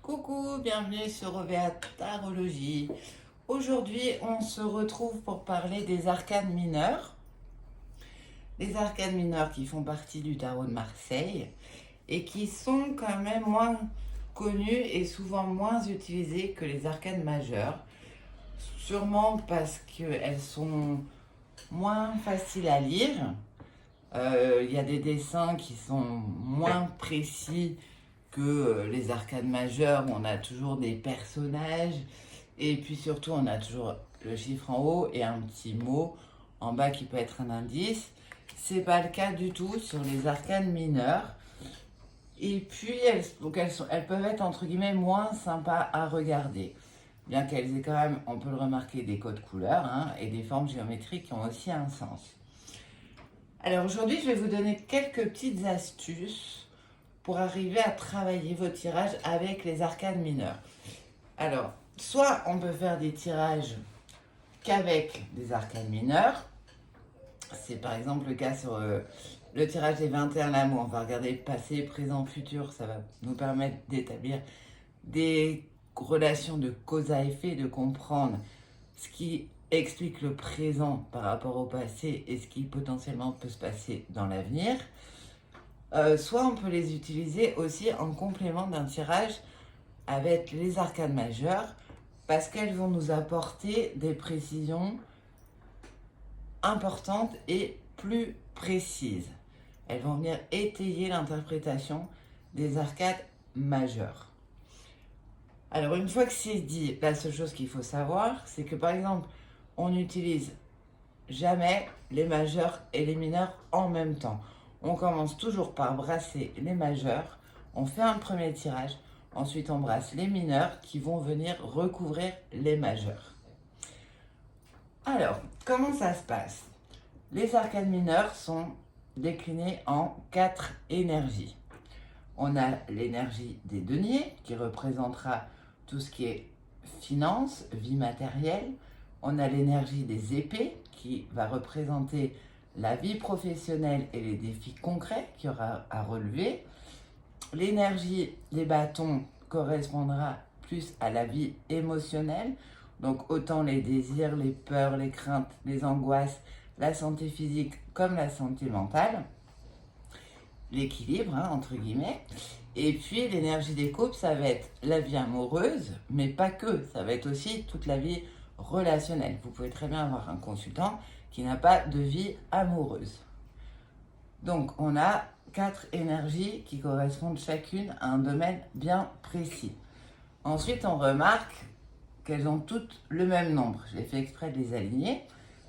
Coucou, bienvenue sur OVA Tarologie. Aujourd'hui, on se retrouve pour parler des arcanes mineurs. Les arcanes mineurs qui font partie du tarot de Marseille et qui sont quand même moins connus et souvent moins utilisés que les arcanes majeures. Sûrement parce qu'elles sont moins faciles à lire. Il y a des dessins qui sont moins précis que les arcanes majeures où on a toujours des personnages et puis surtout on a toujours le chiffre en haut et un petit mot en bas qui peut être un indice. C'est pas le cas du tout sur les arcanes mineures. Et puis elles peuvent être entre guillemets moins sympas à regarder. Bien qu'elles aient quand même, on peut le remarquer, des codes couleurs et des formes géométriques qui ont aussi un sens. Alors aujourd'hui, je vais vous donner quelques petites astuces pour arriver à travailler vos tirages avec les arcanes mineurs. Alors, soit on peut faire des tirages qu'avec des arcanes mineurs. C'est par exemple le cas sur le tirage des 21 l'amour. On va regarder passé, présent, futur. Ça va nous permettre d'établir des relations de cause à effet, de comprendre ce qui explique le présent par rapport au passé et ce qui potentiellement peut se passer dans l'avenir. Soit on peut les utiliser aussi en complément d'un tirage avec les arcanes majeures parce qu'elles vont nous apporter des précisions importantes et plus précises. Elles vont venir étayer l'interprétation des arcanes majeures. Alors une fois que c'est dit, la seule chose qu'il faut savoir, c'est que par exemple, on n'utilise jamais les majeurs et les mineurs en même temps. On commence toujours par brasser les majeurs, on fait un premier tirage, ensuite on brasse les mineurs qui vont venir recouvrir les majeurs. Alors, comment ça se passe? Les arcanes mineurs sont déclinés en 4 énergies. On a l'énergie des deniers qui représentera tout ce qui est finance, vie matérielle. On a l'énergie des épées qui va représenter la vie professionnelle et les défis concrets qu'il y aura à relever. L'énergie des bâtons correspondra plus à la vie émotionnelle, donc autant les désirs, les peurs, les craintes, les angoisses, la santé physique comme la santé mentale, l'équilibre entre guillemets. Et puis l'énergie des couples, ça va être la vie amoureuse, mais pas que, ça va être aussi toute la vie relationnelle. Vous pouvez très bien avoir un consultant qui n'a pas de vie amoureuse. Donc on a 4 énergies qui correspondent chacune à un domaine bien précis. Ensuite on remarque qu'elles ont toutes le même nombre. J'ai fait exprès de les aligner.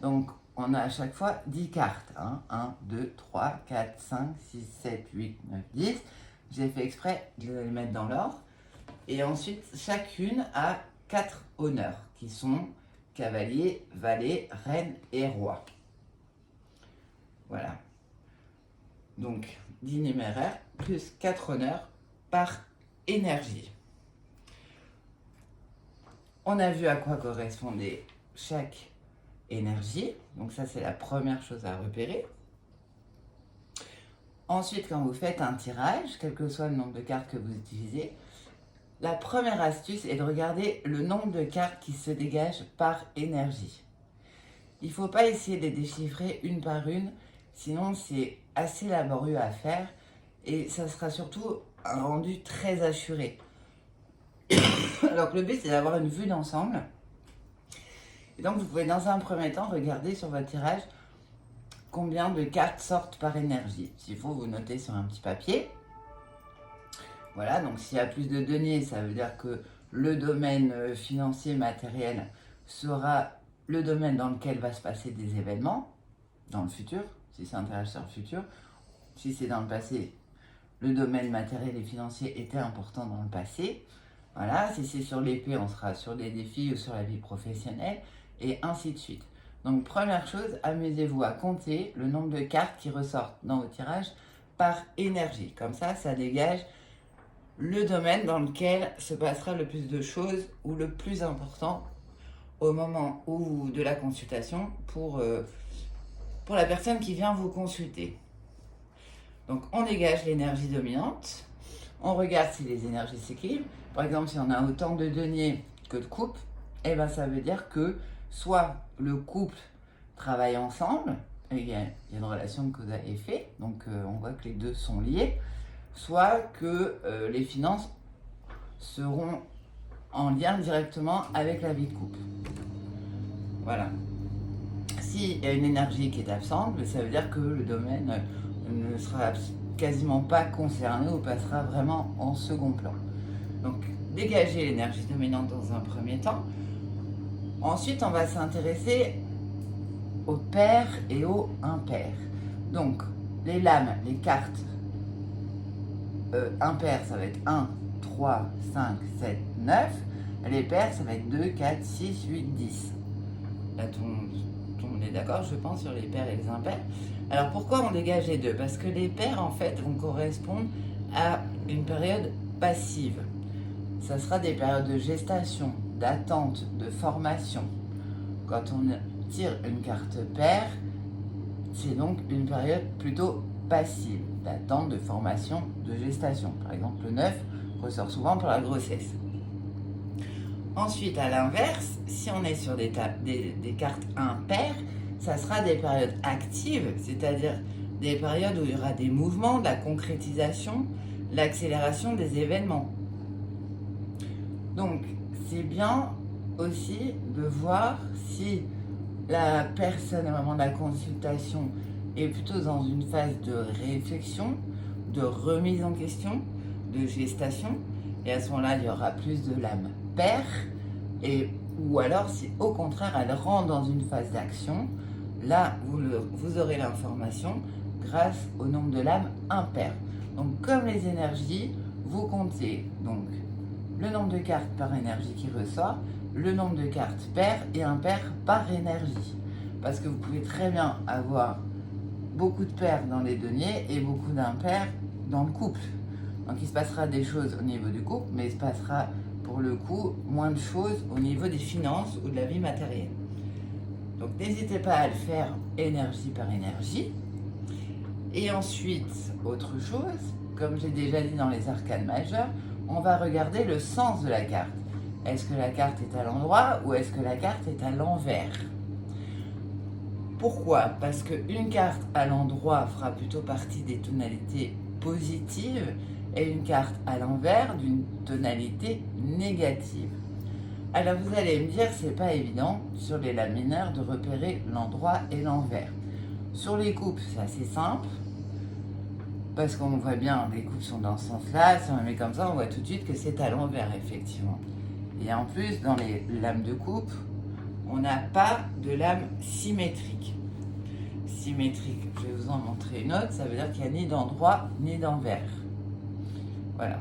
Donc on a à chaque fois 10 cartes. 1, 2, 3, 4, 5, 6, 7, 8, 9, 10. J'ai fait exprès de les mettre dans l'ordre. Et ensuite chacune a 4 honneurs qui sont cavalier, valet, reine et roi. Voilà. Donc 10 numéraires plus 4 honneurs par énergie. On a vu à quoi correspondait chaque énergie. Donc ça, c'est la première chose à repérer. Ensuite, quand vous faites un tirage, quel que soit le nombre de cartes que vous utilisez, la première astuce est de regarder le nombre de cartes qui se dégagent par énergie. Il ne faut pas essayer de les déchiffrer une par une, sinon c'est assez laborieux à faire et ça sera surtout un rendu très assuré. Alors que le but c'est d'avoir une vue d'ensemble. Et donc vous pouvez dans un premier temps regarder sur votre tirage combien de cartes sortent par énergie. S'il faut, vous notez sur un petit papier. Voilà, donc s'il y a plus de deniers, ça veut dire que le domaine financier, matériel sera le domaine dans lequel va se passer des événements dans le futur, si c'est un tirage sur le futur. Si c'est dans le passé, le domaine matériel et financier était important dans le passé. Voilà, si c'est sur l'épée, on sera sur les défis ou sur la vie professionnelle, et ainsi de suite. Donc première chose, amusez-vous à compter le nombre de cartes qui ressortent dans vos tirages par énergie. Comme ça dégage le domaine dans lequel se passera le plus de choses ou le plus important au moment de la consultation pour la personne qui vient vous consulter. Donc on dégage l'énergie dominante, On regarde si les énergies s'équilibrent. Par exemple, si on a autant de deniers que de couples, eh ben, ça veut dire que soit le couple travaille ensemble, et il y a une relation de cause à effet, donc on voit que les deux sont liés, soit que les finances seront en lien directement avec la vie de couple. Voilà. S'il y a une énergie qui est absente, ça veut dire que le domaine ne sera quasiment pas concerné ou passera vraiment en second plan. Donc, dégager l'énergie dominante dans un premier temps. Ensuite, on va s'intéresser aux pairs et aux impairs. Donc, les lames, les cartes impairs, ça va être 1, 3, 5, 7, 9. Les pairs, ça va être 2, 4, 6, 8, 10. Là, tout le monde est d'accord, je pense, sur les pairs et les impairs. Alors, pourquoi on dégage les deux? Parce que les pairs, en fait, vont correspondre à une période passive. Ça sera des périodes de gestation, d'attente, de formation. Quand on tire une carte pair, c'est donc une période plutôt passive, d'attente, de formation, de gestation. Par exemple, le 9 ressort souvent pour la grossesse. Ensuite, à l'inverse, si on est sur des cartes impaires, ça sera des périodes actives, c'est-à-dire des périodes où il y aura des mouvements, de la concrétisation, l'accélération des événements. Donc, c'est bien aussi de voir si la personne au moment de la consultation est plutôt dans une phase de réflexion, de remise en question, de gestation, et à ce moment-là, il y aura plus de l'âme pair, ou alors si au contraire elle rentre dans une phase d'action, là vous aurez l'information grâce au nombre de lames impair. Donc comme les énergies, vous comptez donc le nombre de cartes par énergie qui ressort, le nombre de cartes paires et impaires par énergie. Parce que vous pouvez très bien avoir beaucoup de paires dans les deniers et beaucoup d'impairs dans le couple. Donc il se passera des choses au niveau du couple, mais il se passera pour le coup moins de choses au niveau des finances ou de la vie matérielle. Donc n'hésitez pas à le faire énergie par énergie. Et ensuite, autre chose, comme j'ai déjà dit dans les arcanes majeures, on va regarder le sens de la carte. Est-ce que la carte est à l'endroit ou est-ce que la carte est à l'envers? Pourquoi? Parce qu'une carte à l'endroit fera plutôt partie des tonalités positives et une carte à l'envers d'une tonalité négative. Alors vous allez me dire, c'est pas évident sur les lames mineures de repérer l'endroit et l'envers. Sur les coupes, c'est assez simple, parce qu'on voit bien, les coupes sont dans ce sens-là, si on les met comme ça, on voit tout de suite que c'est à l'envers, effectivement. Et en plus, dans les lames de coupe, on n'a pas de lame symétrique. Symétrique, je vais vous en montrer une autre, ça veut dire qu'il n'y a ni d'endroit ni d'envers. Voilà.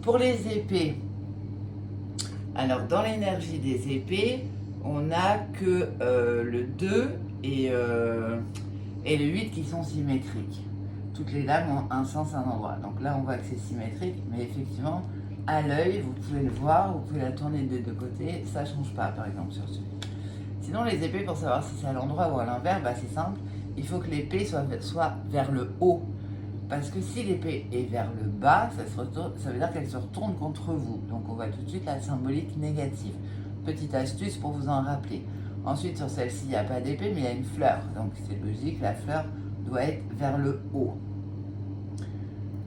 Pour les épées, alors dans l'énergie des épées, on n'a que le 2 et le 8 qui sont symétriques. Toutes les lames ont un sens, un endroit. Donc là, on voit que c'est symétrique, mais effectivement, à l'œil, vous pouvez le voir, vous pouvez la tourner des deux côtés, ça ne change pas, par exemple, sur celui. Sinon, les épées, pour savoir si c'est à l'endroit ou à l'envers, c'est simple, il faut que l'épée soit vers le haut. Parce que si l'épée est vers le bas, ça veut dire qu'elle se retourne contre vous. Donc on voit tout de suite la symbolique négative. Petite astuce pour vous en rappeler. Ensuite, sur celle-ci, il n'y a pas d'épée, mais il y a une fleur. Donc c'est logique, la fleur doit être vers le haut.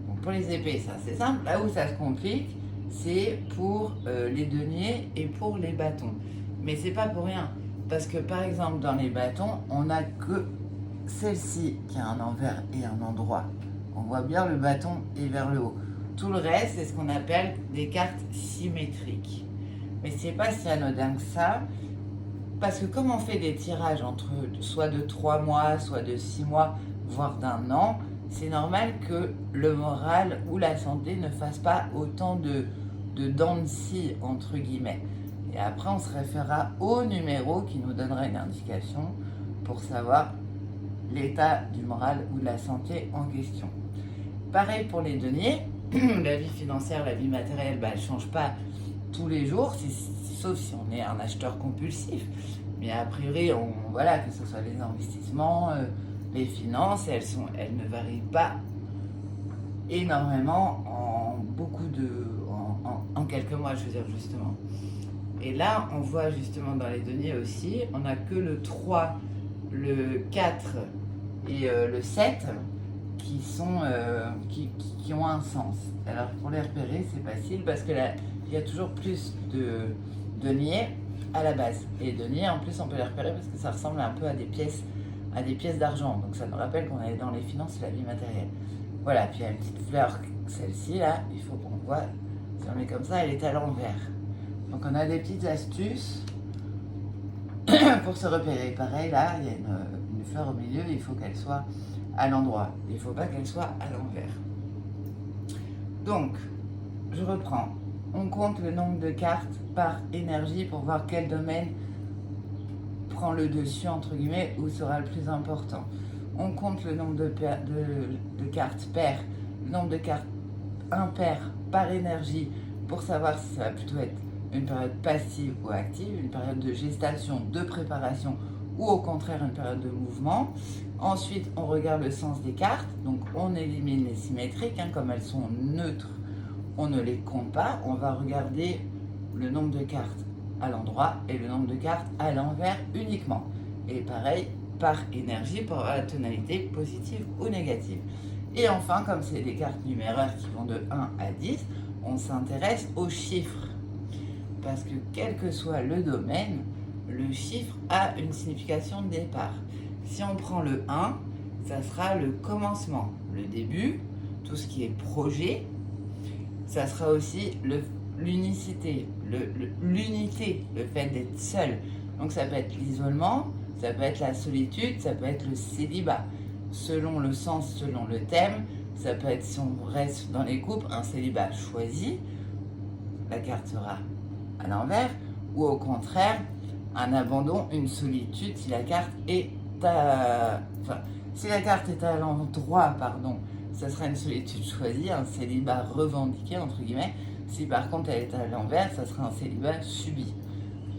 Donc pour les épées, ça c'est simple. Là où ça se complique, c'est pour les deniers et pour les bâtons. Mais c'est pas pour rien. Parce que par exemple, dans les bâtons, on n'a que celle-ci qui a un envers et un endroit. On voit bien le bâton est vers le haut. Tout le reste, c'est ce qu'on appelle des cartes symétriques. Mais c'est pas si anodin que ça, parce que comme on fait des tirages entre soit de 3 mois, soit de 6 mois, voire d'un an, c'est normal que le moral ou la santé ne fasse pas autant de dents de scie, entre guillemets. Et après, on se référera au numéro qui nous donnera une indication pour savoir l'état du moral ou de la santé en question. Pareil pour les deniers, la vie financière, la vie matérielle, elle ne change pas tous les jours, sauf si on est un acheteur compulsif. Mais a priori, voilà, que ce soit les investissements, les finances, elles ne varient pas énormément en quelques mois, je veux dire, justement. Et là, on voit justement dans les deniers aussi, on n'a que le 3, le 4 et le 7 qui ont un sens. Alors pour les repérer, c'est facile parce que là, il y a toujours plus de deniers à la base. Et les deniers, en plus, on peut les repérer parce que ça ressemble un peu à des pièces d'argent. Donc ça nous rappelle qu'on est dans les finances et la vie matérielle. Voilà, puis il y a une petite fleur, celle-ci là, il faut qu'on voit, si on met comme ça, elle est à l'envers. Donc on a des petites astuces pour se repérer. Pareil, là, il y a une fleur au milieu, il faut qu'elle soit à l'endroit. Il ne faut pas qu'elle soit à l'envers. Donc, je reprends. On compte le nombre de cartes par énergie pour voir quel domaine prend le dessus, entre guillemets, ou sera le plus important. On compte le nombre de cartes paires, le nombre de cartes impaires par énergie pour savoir si ça va plutôt être une période passive ou active, une période de gestation, de préparation ou au contraire une période de mouvement. Ensuite, on regarde le sens des cartes, donc on élimine les symétriques, comme elles sont neutres, on ne les compte pas. On va regarder le nombre de cartes à l'endroit et le nombre de cartes à l'envers uniquement. Et pareil, par énergie pour avoir la tonalité positive ou négative. Et enfin, comme c'est des cartes numéraires qui vont de 1 à 10, on s'intéresse aux chiffres. Parce que quel que soit le domaine, le chiffre a une signification de départ. Si on prend le 1, ça sera le commencement, le début, tout ce qui est projet. Ça sera aussi l'unicité, l'unité, le fait d'être seul. Donc ça peut être l'isolement, ça peut être la solitude, ça peut être le célibat. Selon le sens, selon le thème, ça peut être, si on reste dans les couples, un célibat choisi, la carte sera à l'envers, ou au contraire, un abandon, une solitude, si la carte est à l'endroit, ça sera une solitude choisie, un célibat revendiqué, entre guillemets. Si par contre elle est à l'envers, ça sera un célibat subi.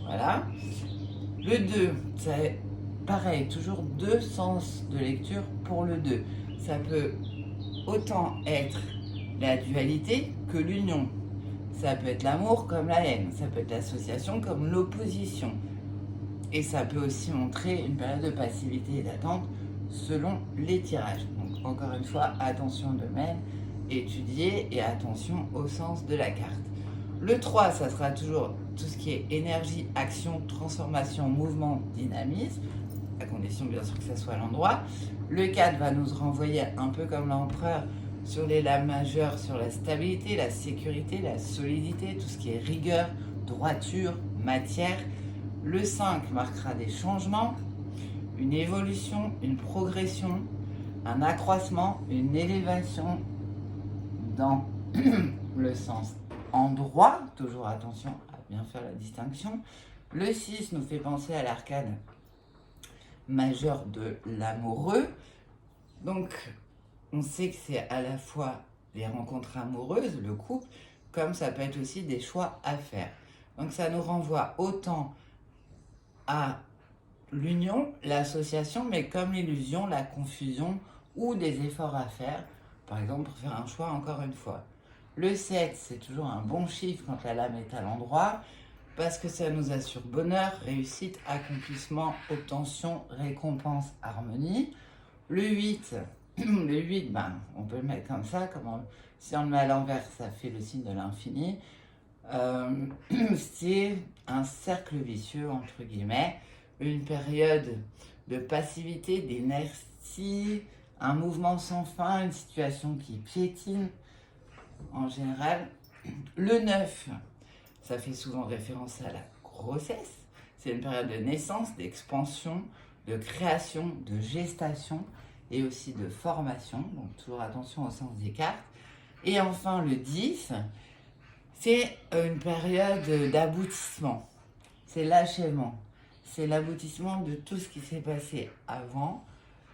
Voilà. Le 2, c'est pareil, toujours deux sens de lecture pour le 2. Ça peut autant être la dualité que l'union. Ça peut être l'amour comme la haine. Ça peut être l'association comme l'opposition. Et ça peut aussi montrer une période de passivité et d'attente selon les tirages. Donc encore une fois, attention au domaine, étudier et attention au sens de la carte. Le 3, ça sera toujours tout ce qui est énergie, action, transformation, mouvement, dynamisme, à condition bien sûr que ça soit à l'endroit. Le 4 va nous renvoyer un peu comme l'empereur sur les lames majeures, sur la stabilité, la sécurité, la solidité, tout ce qui est rigueur, droiture, matière. Le 5 marquera des changements, une évolution, une progression, un accroissement, une élévation dans le sens endroit, toujours attention à bien faire la distinction. Le 6 nous fait penser à l'arcane majeur de l'amoureux. Donc, on sait que c'est à la fois les rencontres amoureuses, le couple, comme ça peut être aussi des choix à faire. Donc, ça nous renvoie autant à l'union, l'association, mais comme l'illusion, la confusion ou des efforts à faire, par exemple pour faire un choix encore une fois. Le 7, c'est toujours un bon chiffre quand la lame est à l'endroit, parce que ça nous assure bonheur, réussite, accomplissement, obtention, récompense, harmonie. Le 8, on peut le mettre comme ça, si on le met à l'envers, ça fait le signe de l'infini. C'est un cercle vicieux, entre guillemets, une période de passivité, d'inertie, un mouvement sans fin, une situation qui piétine en général. Le 9, ça fait souvent référence à la grossesse. C'est une période de naissance, d'expansion, de création, de gestation et aussi de formation. Donc toujours attention au sens des cartes. Et enfin le 10, c'est une période d'aboutissement. C'est l'achèvement. C'est l'aboutissement de tout ce qui s'est passé avant.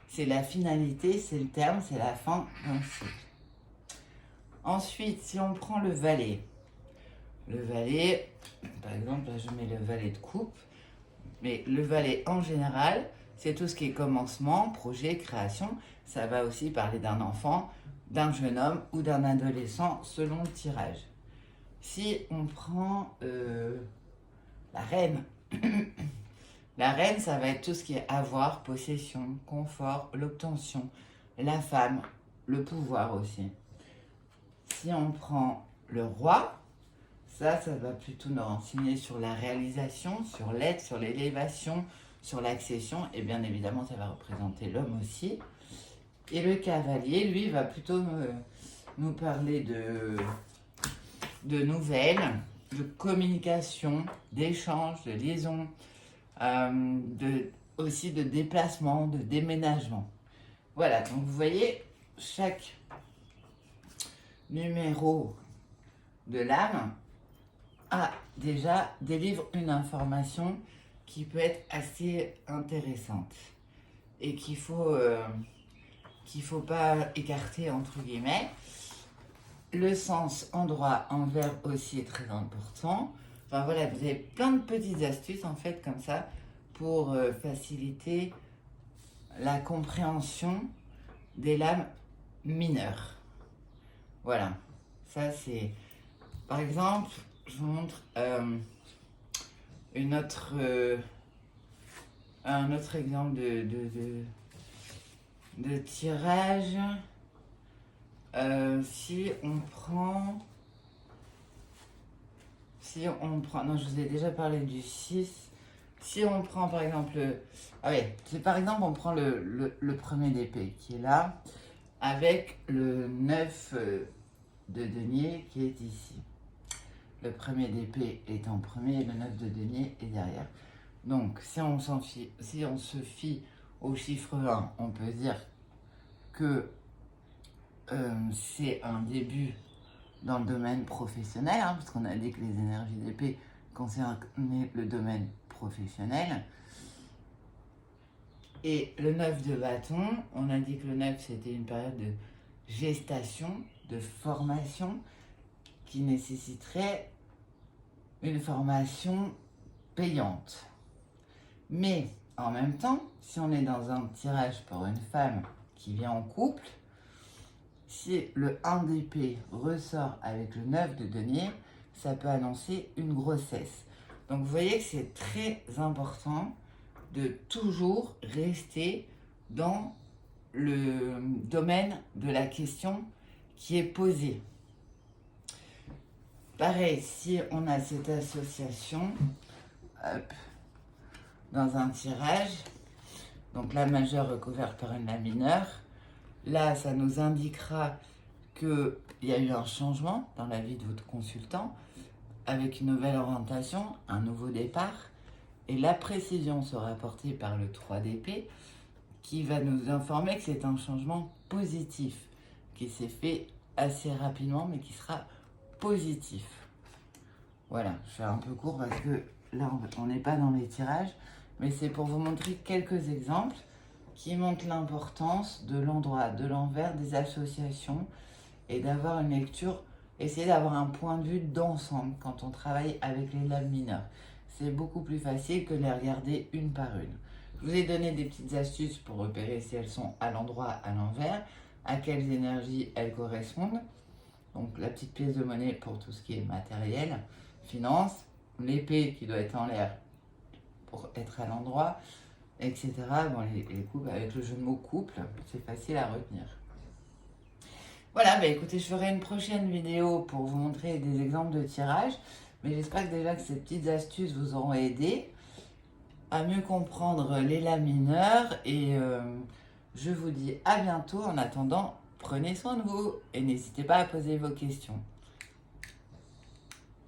C'est la finalité, c'est le terme, c'est la fin d'un cycle. Ensuite, si on prend le valet, par exemple, là je mets le valet de coupe, mais le valet en général, c'est tout ce qui est commencement, projet, création. Ça va aussi parler d'un enfant d'un jeune homme ou d'un adolescent selon le tirage. Si on prend la reine, la reine, ça va être tout ce qui est avoir, possession, confort, l'obtention, la femme, le pouvoir aussi. Si on prend le roi, ça va plutôt nous renseigner sur la réalisation, sur l'aide, sur l'élévation, sur l'accession, et bien évidemment, ça va représenter l'homme aussi. Et le cavalier, lui, va plutôt nous parler de nouvelles, de communication, d'échange, de liaison, aussi de déplacement, de déménagement. Voilà, donc vous voyez, chaque numéro de l'âme délivre une information qui peut être assez intéressante et qu'il faut pas écarter entre guillemets. Le sens endroit envers aussi est très important. Enfin voilà, vous avez plein de petites astuces en fait comme ça pour faciliter la compréhension des lames mineures. Voilà, ça c'est... Par exemple, je vous montre un autre exemple de tirage. Si on prend, non, je vous ai déjà parlé du 6. Si on prend par exemple, on prend le premier d'épée qui est là, avec le 9 de denier qui est ici. Le premier d'épée est en premier et le 9 de denier est derrière. Donc, si on se fie au chiffre 1, on peut dire que c'est un début dans le domaine professionnel, parce qu'on a dit que les énergies d'épée concernaient le domaine professionnel. Et le 9 de bâton, on a dit que le 9 c'était une période de gestation, de formation, qui nécessiterait une formation payante. Mais en même temps, si on est dans un tirage pour une femme qui vient en couple, si le 1 d'épée ressort avec le 9 de denier, ça peut annoncer une grossesse. Donc vous voyez que c'est très important de toujours rester dans le domaine de la question qui est posée. Pareil, si on a cette association dans un tirage, donc la majeure recouverte par une la mineure, là ça nous indiquera qu'il y a eu un changement dans la vie de votre consultant, avec une nouvelle orientation, un nouveau départ, et la précision sera apportée par le 3 d'épée, qui va nous informer que c'est un changement positif, qui s'est fait assez rapidement, mais qui sera positif. Voilà, je fais un peu court parce que là, on n'est pas dans les tirages, mais c'est pour vous montrer quelques exemples qui montrent l'importance de l'endroit, de l'envers, des associations, et d'avoir une lecture, essayer d'avoir un point de vue d'ensemble quand on travaille avec les lames mineures. C'est beaucoup plus facile que de les regarder une par une. Je vous ai donné des petites astuces pour repérer si elles sont à l'endroit, à l'envers, à quelles énergies elles correspondent. Donc la petite pièce de monnaie pour tout ce qui est matériel, finance, l'épée qui doit être en l'air pour être à l'endroit, etc. Bon, les couples, avec le jeu de mots couple, c'est facile à retenir. Voilà, écoutez, je ferai une prochaine vidéo pour vous montrer des exemples de tirage, mais j'espère que déjà que ces petites astuces vous auront aidé à mieux comprendre les lames mineures, et je vous dis à bientôt. En attendant, prenez soin de vous et n'hésitez pas à poser vos questions.